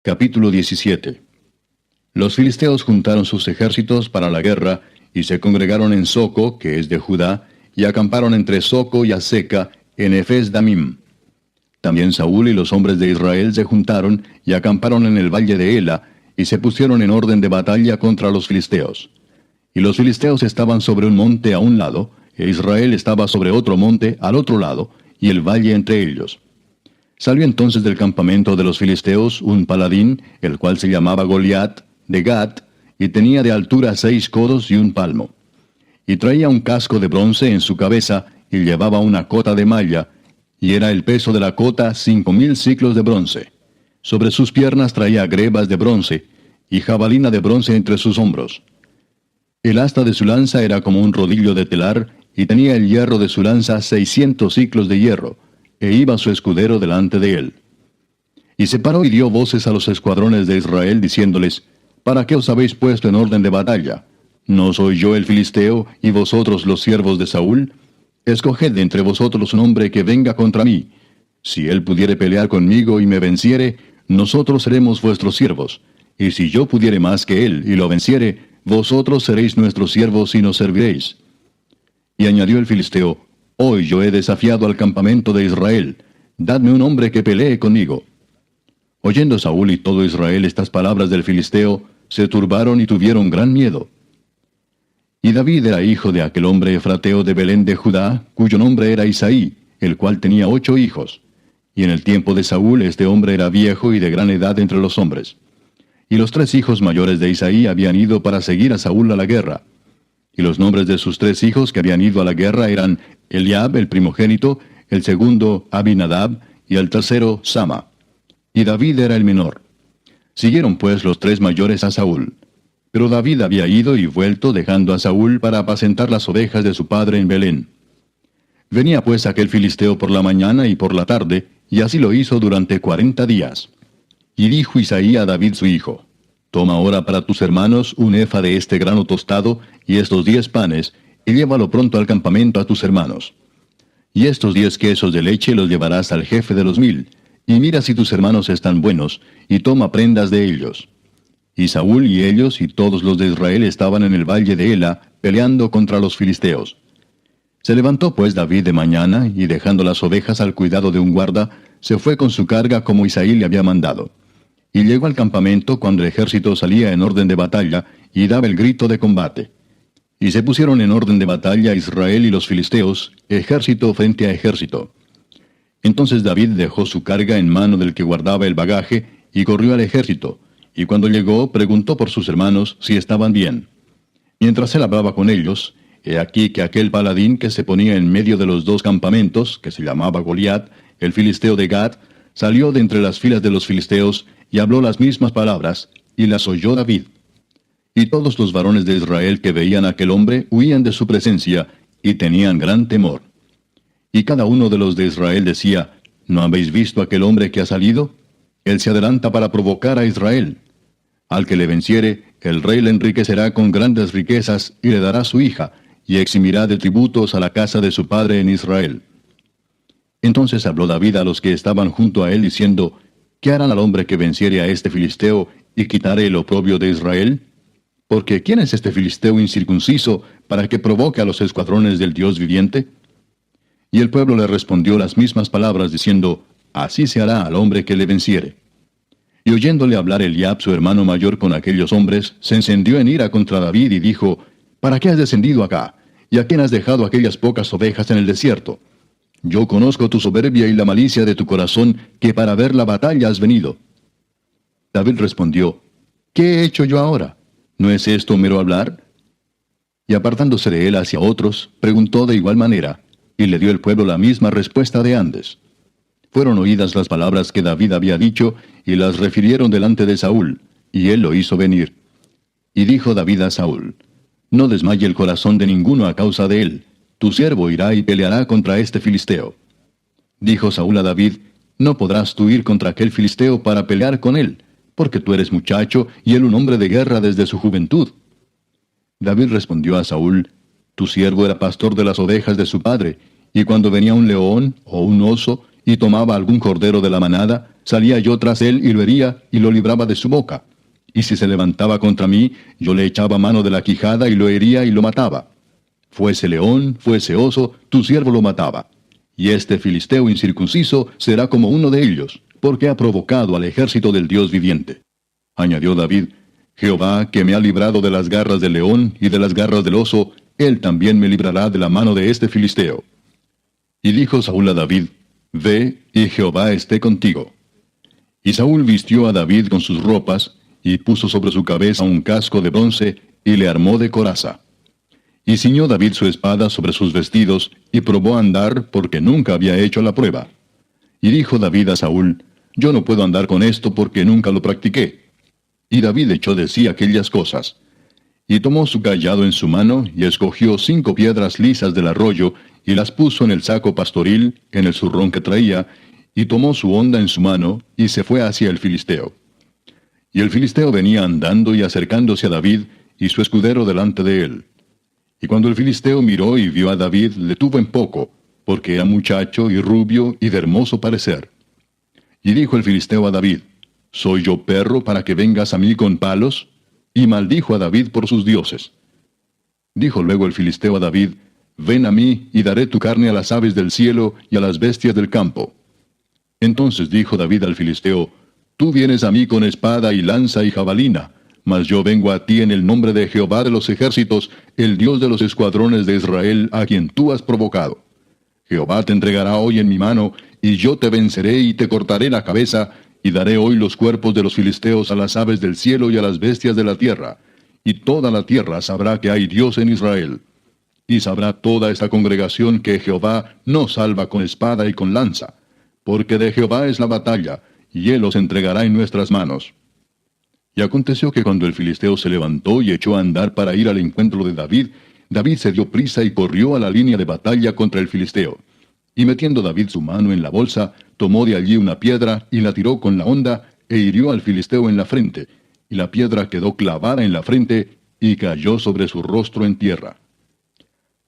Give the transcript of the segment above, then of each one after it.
Capítulo 17. Los filisteos juntaron sus ejércitos para la guerra, y se congregaron en Soco, que es de Judá, y acamparon entre Soco y Aseca, en Efes Damim. También Saúl y los hombres de Israel se juntaron, y acamparon en el valle de Ela, y se pusieron en orden de batalla contra los filisteos. Y los filisteos estaban sobre un monte a un lado, e Israel estaba sobre otro monte al otro lado, y el valle entre ellos. Salió entonces del campamento de los filisteos un paladín, el cual se llamaba Goliat, de Gat, y tenía de altura 6 codos y 1 palmo. Y traía un casco de bronce en su cabeza, y llevaba una cota de malla, y era el peso de la cota 5,000 siclos de bronce. Sobre sus piernas traía grebas de bronce, y jabalina de bronce entre sus hombros. El asta de su lanza era como un rodillo de telar, y tenía el hierro de su lanza 600 siclos de hierro, e iba su escudero delante de él. Y se paró y dio voces a los escuadrones de Israel, diciéndoles: ¿Para qué os habéis puesto en orden de batalla? ¿No soy yo el filisteo, y vosotros los siervos de Saúl? Escoged de entre vosotros un hombre que venga contra mí. Si él pudiere pelear conmigo y me venciere, nosotros seremos vuestros siervos. Y si yo pudiere más que él y lo venciere, vosotros seréis nuestros siervos y nos serviréis. Y añadió el filisteo: Hoy yo he desafiado al campamento de Israel. Dadme un hombre que pelee conmigo. Oyendo Saúl y todo Israel estas palabras del filisteo, se turbaron y tuvieron gran miedo. Y David era hijo de aquel hombre efrateo de Belén de Judá, cuyo nombre era Isaí, el cual tenía 8 hijos. Y en el tiempo de Saúl este hombre era viejo y de gran edad entre los hombres. Y los 3 hijos mayores de Isaí habían ido para seguir a Saúl a la guerra. Y los nombres de sus 3 hijos que habían ido a la guerra eran Eliab, el primogénito, el segundo Abinadab, y el tercero Sama. Y David era el menor. Siguieron pues los 3 mayores a Saúl. Pero David había ido y vuelto, dejando a Saúl para apacentar las ovejas de su padre en Belén. Venía pues aquel filisteo por la mañana y por la tarde, y así lo hizo durante 40 días. Y dijo Isaí a David su hijo: Toma ahora para tus hermanos un efa de este grano tostado, y estos 10 panes, y llévalo pronto al campamento a tus hermanos. Y estos 10 quesos de leche los llevarás al jefe de los 1000, y mira si tus hermanos están buenos, y toma prendas de ellos. Y Saúl y ellos y todos los de Israel estaban en el valle de Ela, peleando contra los filisteos. Se levantó pues David de mañana, y dejando las ovejas al cuidado de un guarda, se fue con su carga como Isaí le había mandado. Y llegó al campamento cuando el ejército salía en orden de batalla, y daba el grito de combate. Y se pusieron en orden de batalla Israel y los filisteos, ejército frente a ejército. Entonces David dejó su carga en mano del que guardaba el bagaje, y corrió al ejército, y cuando llegó preguntó por sus hermanos si estaban bien. Mientras él hablaba con ellos, he aquí que aquel paladín que se ponía en medio de los 2 campamentos, que se llamaba Goliat, el filisteo de Gat, salió de entre las filas de los filisteos, y habló las mismas palabras, y las oyó David. Y todos los varones de Israel que veían a aquel hombre huían de su presencia, y tenían gran temor. Y cada uno de los de Israel decía: ¿No habéis visto aquel hombre que ha salido? Él se adelanta para provocar a Israel. Al que le venciere, el rey le enriquecerá con grandes riquezas, y le dará su hija, y eximirá de tributos a la casa de su padre en Israel. Entonces habló David a los que estaban junto a él, diciendo: ¿Qué harán al hombre que venciere a este filisteo, y quitare el oprobio de Israel? Porque ¿quién es este filisteo incircunciso, para que provoque a los escuadrones del Dios viviente? Y el pueblo le respondió las mismas palabras, diciendo: Así se hará al hombre que le venciere. Y oyéndole hablar Eliab, su hermano mayor, con aquellos hombres, se encendió en ira contra David, y dijo: ¿Para qué has descendido acá? ¿Y a quién has dejado aquellas pocas ovejas en el desierto? Yo conozco tu soberbia y la malicia de tu corazón, que para ver la batalla has venido. David respondió: ¿Qué he hecho yo ahora? ¿No es esto mero hablar? Y apartándose de él hacia otros, preguntó de igual manera, y le dio el pueblo la misma respuesta de antes. Fueron oídas las palabras que David había dicho, y las refirieron delante de Saúl, y él lo hizo venir. Y dijo David a Saúl: No desmaye el corazón de ninguno a causa de él. Tu siervo irá y peleará contra este filisteo. Dijo Saúl a David: No podrás tú ir contra aquel filisteo para pelear con él, porque tú eres muchacho, y él un hombre de guerra desde su juventud. David respondió a Saúl: Tu siervo era pastor de las ovejas de su padre, y cuando venía un león o un oso, y tomaba algún cordero de la manada, salía yo tras él y lo hería y lo libraba de su boca. Y si se levantaba contra mí, yo le echaba mano de la quijada y lo hería y lo mataba. Fuese león, fuese oso, tu siervo lo mataba. Y este filisteo incircunciso será como uno de ellos, porque ha provocado al ejército del Dios viviente. Añadió David: Jehová, que me ha librado de las garras del león y de las garras del oso, él también me librará de la mano de este filisteo. Y dijo Saúl a David: Ve, y Jehová esté contigo. Y Saúl vistió a David con sus ropas, y puso sobre su cabeza un casco de bronce, y le armó de coraza. Y ciñó David su espada sobre sus vestidos, y probó a andar, porque nunca había hecho la prueba. Y dijo David a Saúl: Yo no puedo andar con esto, porque nunca lo practiqué. Y David echó de sí aquellas cosas. Y tomó su cayado en su mano, y escogió 5 piedras lisas del arroyo, y las puso en el saco pastoril, en el zurrón que traía, y tomó su honda en su mano, y se fue hacia el filisteo. Y el filisteo venía andando y acercándose a David, y su escudero delante de él. Y cuando el filisteo miró y vio a David, le tuvo en poco, porque era muchacho y rubio y de hermoso parecer. Y dijo el filisteo a David: ¿Soy yo perro para que vengas a mí con palos? Y maldijo a David por sus dioses. Dijo luego el filisteo a David: Ven a mí, y daré tu carne a las aves del cielo y a las bestias del campo. Entonces dijo David al filisteo: Tú vienes a mí con espada y lanza y jabalina, mas yo vengo a ti en el nombre de Jehová de los ejércitos, el Dios de los escuadrones de Israel, a quien tú has provocado. Jehová te entregará hoy en mi mano, y yo te venceré y te cortaré la cabeza, y daré hoy los cuerpos de los filisteos a las aves del cielo y a las bestias de la tierra. Y toda la tierra sabrá que hay Dios en Israel. Y sabrá toda esta congregación que Jehová no salva con espada y con lanza, porque de Jehová es la batalla, y él los entregará en nuestras manos. Y aconteció que cuando el filisteo se levantó y echó a andar para ir al encuentro de David, David se dio prisa y corrió a la línea de batalla contra el filisteo. Y metiendo David su mano en la bolsa, tomó de allí una piedra y la tiró con la honda, e hirió al filisteo en la frente, y la piedra quedó clavada en la frente, y cayó sobre su rostro en tierra.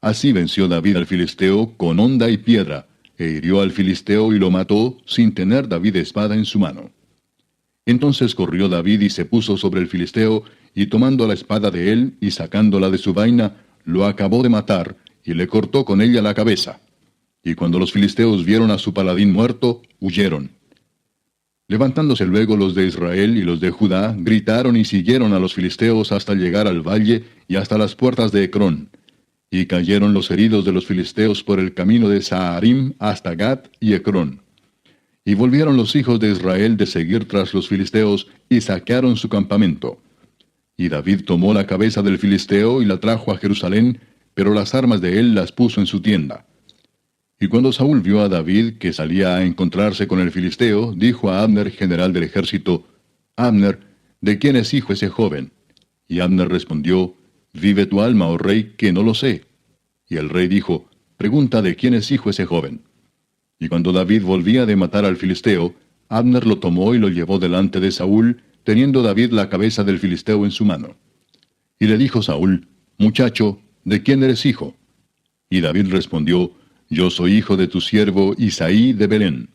Así venció David al filisteo con honda y piedra, e hirió al filisteo y lo mató, sin tener David espada en su mano. Entonces corrió David y se puso sobre el filisteo, y tomando la espada de él y sacándola de su vaina, lo acabó de matar, y le cortó con ella la cabeza. Y cuando los filisteos vieron a su paladín muerto, huyeron. Levantándose luego los de Israel y los de Judá, gritaron y siguieron a los filisteos hasta llegar al valle y hasta las puertas de Ecrón. Y cayeron los heridos de los filisteos por el camino de Saharim hasta Gat y Ecrón. Y volvieron los hijos de Israel de seguir tras los filisteos, y saquearon su campamento. Y David tomó la cabeza del filisteo y la trajo a Jerusalén, pero las armas de él las puso en su tienda. Y cuando Saúl vio a David que salía a encontrarse con el filisteo, dijo a Abner, general del ejército: Abner, ¿de quién es hijo ese joven? Y Abner respondió: Vive tu alma, oh rey, que no lo sé. Y el rey dijo: Pregunta de quién es hijo ese joven. Y cuando David volvía de matar al filisteo, Abner lo tomó y lo llevó delante de Saúl, teniendo David la cabeza del filisteo en su mano. Y le dijo Saúl: Muchacho, ¿de quién eres hijo? Y David respondió: Yo soy hijo de tu siervo Isaí de Belén.